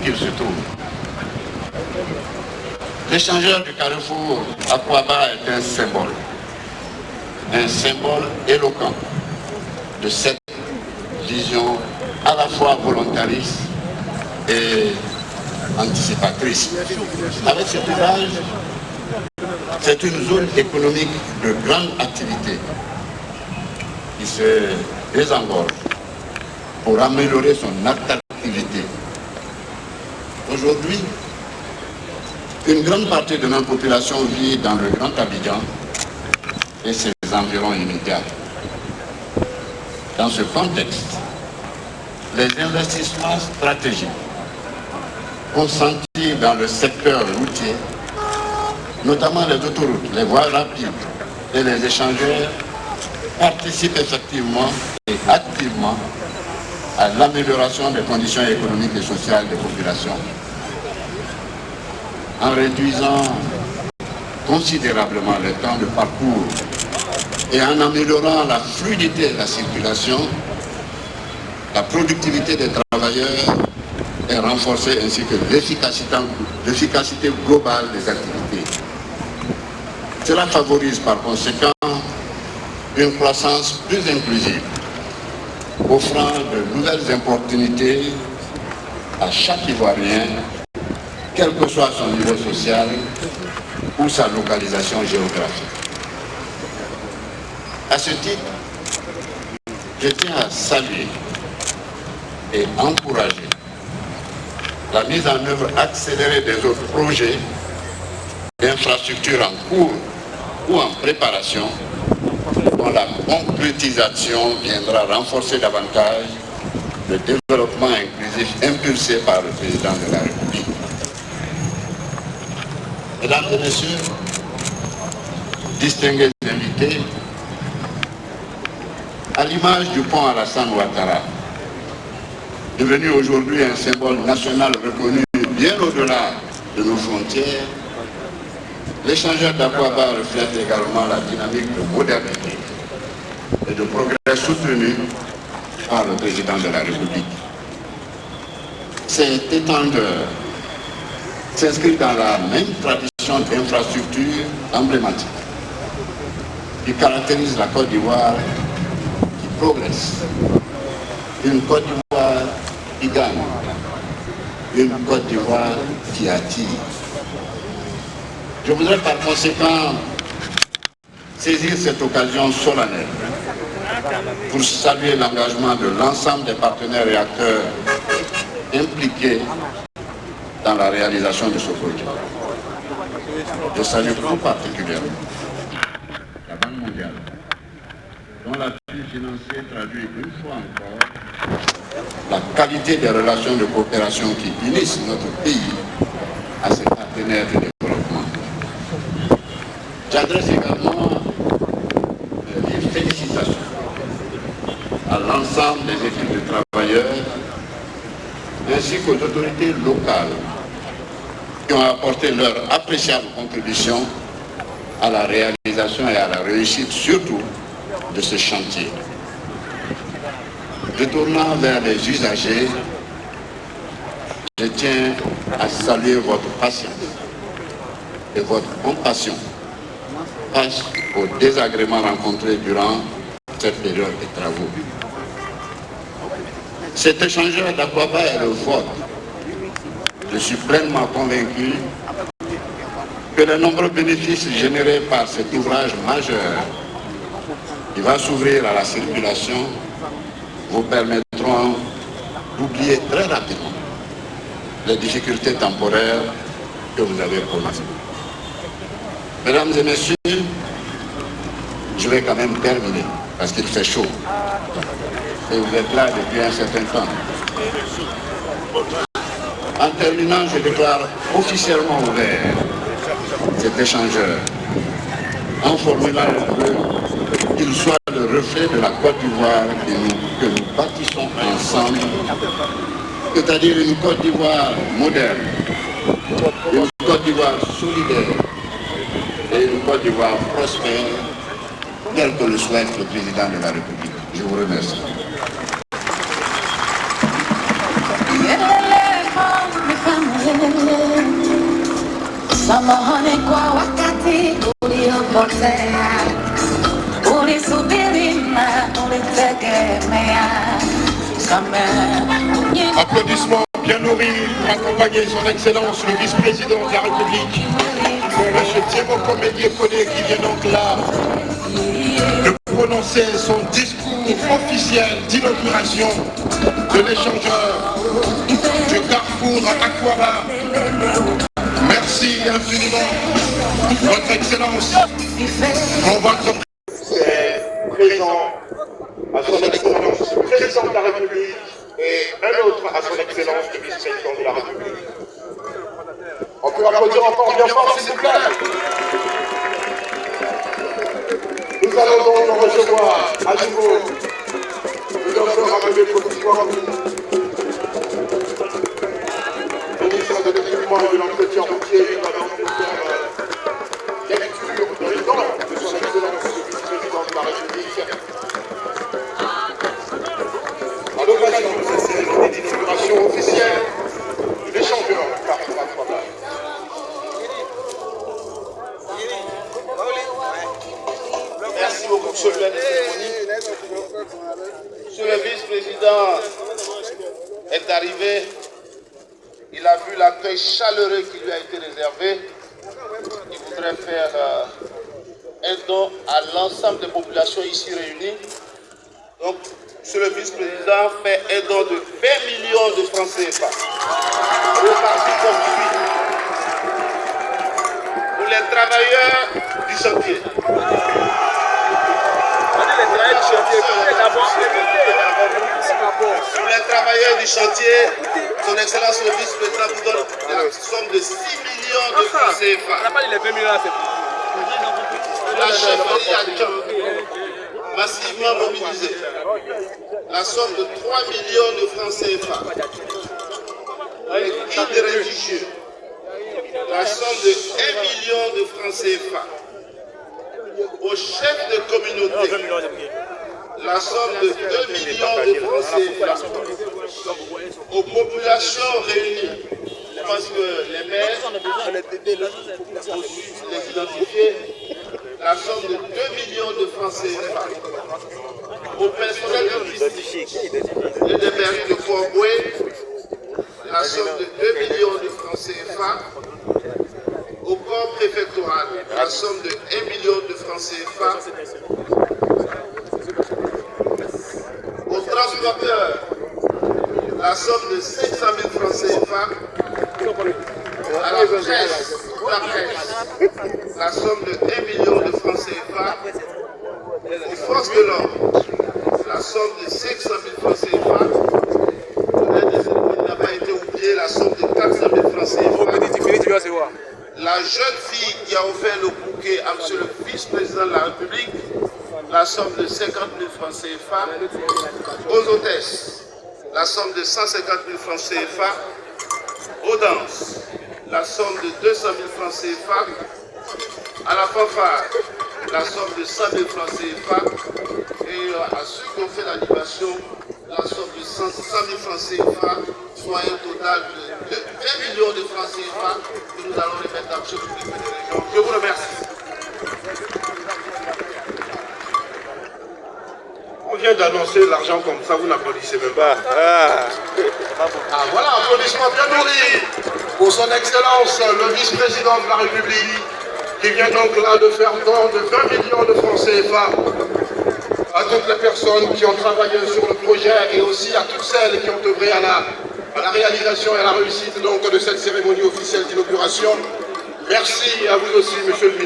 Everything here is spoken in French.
qu'il se trouve. L'échangeur du carrefour Akwaba est un symbole éloquent de cette vision à la fois volontariste et anticipatrice. Avec cet ouvrage, c'est une zone économique de grande activité qui se désengorge pour améliorer son attractivité. Aujourd'hui, une grande partie de notre population vit dans le Grand Abidjan et ses environs immédiats. Dans ce contexte, les investissements stratégiques consentis dans le secteur routier, notamment les autoroutes, les voies rapides et les échangeurs, participent effectivement et activement à l'amélioration des conditions économiques et sociales des populations, en réduisant considérablement le temps de parcours et en améliorant la fluidité de la circulation, la productivité des travailleurs est renforcée ainsi que l'efficacité globale des activités. Cela favorise par conséquent une croissance plus inclusive, offrant de nouvelles opportunités à chaque Ivoirien, quel que soit son niveau social ou sa localisation géographique. À ce titre, je tiens à saluer et encourager la mise en œuvre accélérée des autres projets d'infrastructures en cours ou en préparation, dont la concrétisation viendra renforcer davantage le développement inclusif impulsé par le président de la République. Mesdames et messieurs, distingués invités, à l'image du pont Alassane Ouattara, devenu aujourd'hui un symbole national reconnu bien au-delà de nos frontières, l'échangeur d'Akwaba reflète également la dynamique de modernité et de progrès soutenu par le président de la République. Cette étendeur s'inscrit dans la même tradition d'infrastructures emblématiques qui caractérise la Côte d'Ivoire qui progresse, une Côte d'Ivoire qui gagne, une Côte d'Ivoire qui attire. Je voudrais par conséquent saisir cette occasion solennelle pour saluer l'engagement de l'ensemble des partenaires et acteurs impliqués dans la réalisation de ce projet. Je salue tout particulièrement la Banque mondiale, dont l'appui financier traduit une fois encore la qualité des relations de coopération qui unissent notre pays à ses partenaires de développement. J'adresse également des félicitations à l'ensemble des équipes de travailleurs ainsi qu'aux autorités locales qui ont apporté leur appréciable contribution à la réalisation et à la réussite surtout de ce chantier. Retournant vers les usagers, je tiens à saluer votre patience et votre compassion face aux désagréments rencontrés durant cette période de travaux. Cet échangeur d'Akwaba est le vôtre. Je suis pleinement convaincu que les nombreux bénéfices générés par cet ouvrage majeur qui va s'ouvrir à la circulation vous permettront d'oublier très rapidement les difficultés temporaires que vous avez connues. Mesdames et messieurs, je vais quand même terminer parce qu'il fait chaud. Et vous êtes là depuis un certain temps. En terminant, je déclare officiellement ouvert cet échangeur en formulant le vœu qu'il soit le reflet de la Côte d'Ivoire que nous bâtissons ensemble, c'est-à-dire une Côte d'Ivoire moderne, une Côte d'Ivoire solidaire et une Côte d'Ivoire prospère, tel que le souhaite le président de la République. Je vous remercie. Samahani kwa wakati uliopotea, ulisubiri na ulitegemea. Applaudissements bien nourris pour accompagner son Excellence le vice-président de la République, M. Thiemo Comédier Koné, qui vient donc là de prononcer son discours officiel d'inauguration de l'échangeur du Carrefour Aquara. Merci infiniment, Votre Excellence, pour votre présent à son Excellence le Président de la République et un autre à son Excellence le Vice-président de la République. On peut applaudir encore bien fort, s'il vous plaît. Nous allons donc recevoir à nouveau le docteur Amadou Kotikwami, ministre de l'équipement et de l'entretien routier, et va donc nous faire lecture de l'étang de son Excellence le Vice-président de la République. À l'occasion de cette cérémonie d'inauguration officielle de l'échangeur Carrefour Aquara. Merci beaucoup, monsieur le maire de cérémonie. Monsieur le vice-président est arrivé. Il a vu l'accueil chaleureux qui lui a été réservé. Il voudrait faire un don à l'ensemble des populations ici réunies. Donc, monsieur le vice-président fait un don de 20 millions de francs CFA. Reparti comme suit. Pour les travailleurs du chantier. Pour les travailleurs du chantier, son Excellence le vice-président vous donne la somme de 6 millions de francs CFA. La chefferie a déjà massivement mobilisé la somme de 3 millions de francs CFA. Les guides religieux, la somme de 1 million de francs CFA. Aux chefs de communauté, la somme de 2 millions de francs CFA. Aux populations réunies, parce que les maires, les identifier, la somme de 2 millions de francs CFA. Au personnel logistique et des mairies de Fort-Boué, la somme de 2 millions de francs CFA. Au corps préfectoral, la somme de 1 million de francs CFA. Aux transporteurs, la somme de 500 000 francs CFA. À la presse, la somme de 1 million de francs CFA. Aux forces de l'ordre, la somme de 500 000 francs CFA. Il n'a pas été oublié, la somme de 400 000 francs CFA. La jeune fille qui a offert le bouquet à M. le vice-président de la République, la somme de 50 000 francs CFA. Aux hôtesses, la somme de 150 000 francs CFA. Aux danses, la somme de 200 000 francs CFA. À la fanfare, la somme de 100 000 francs CFA. Et à ceux qui ont fait l'animation, la somme de 100 000 francs CFA, soit un total de 20 millions de francs CFA que nous allons remettre dans le public des régions. Je vous remercie. On vient d'annoncer l'argent comme ça, vous n'applaudissez même pas. Voilà, applaudissements bien nourris pour son Excellence, le vice-président de la République, qui vient donc là de faire don de 20 millions de francs CFA à toutes les personnes qui ont travaillé sur le projet et aussi à toutes celles qui ont œuvré à la réalisation et à la réussite donc, de cette cérémonie officielle d'inauguration. Merci à vous aussi, monsieur le ministre.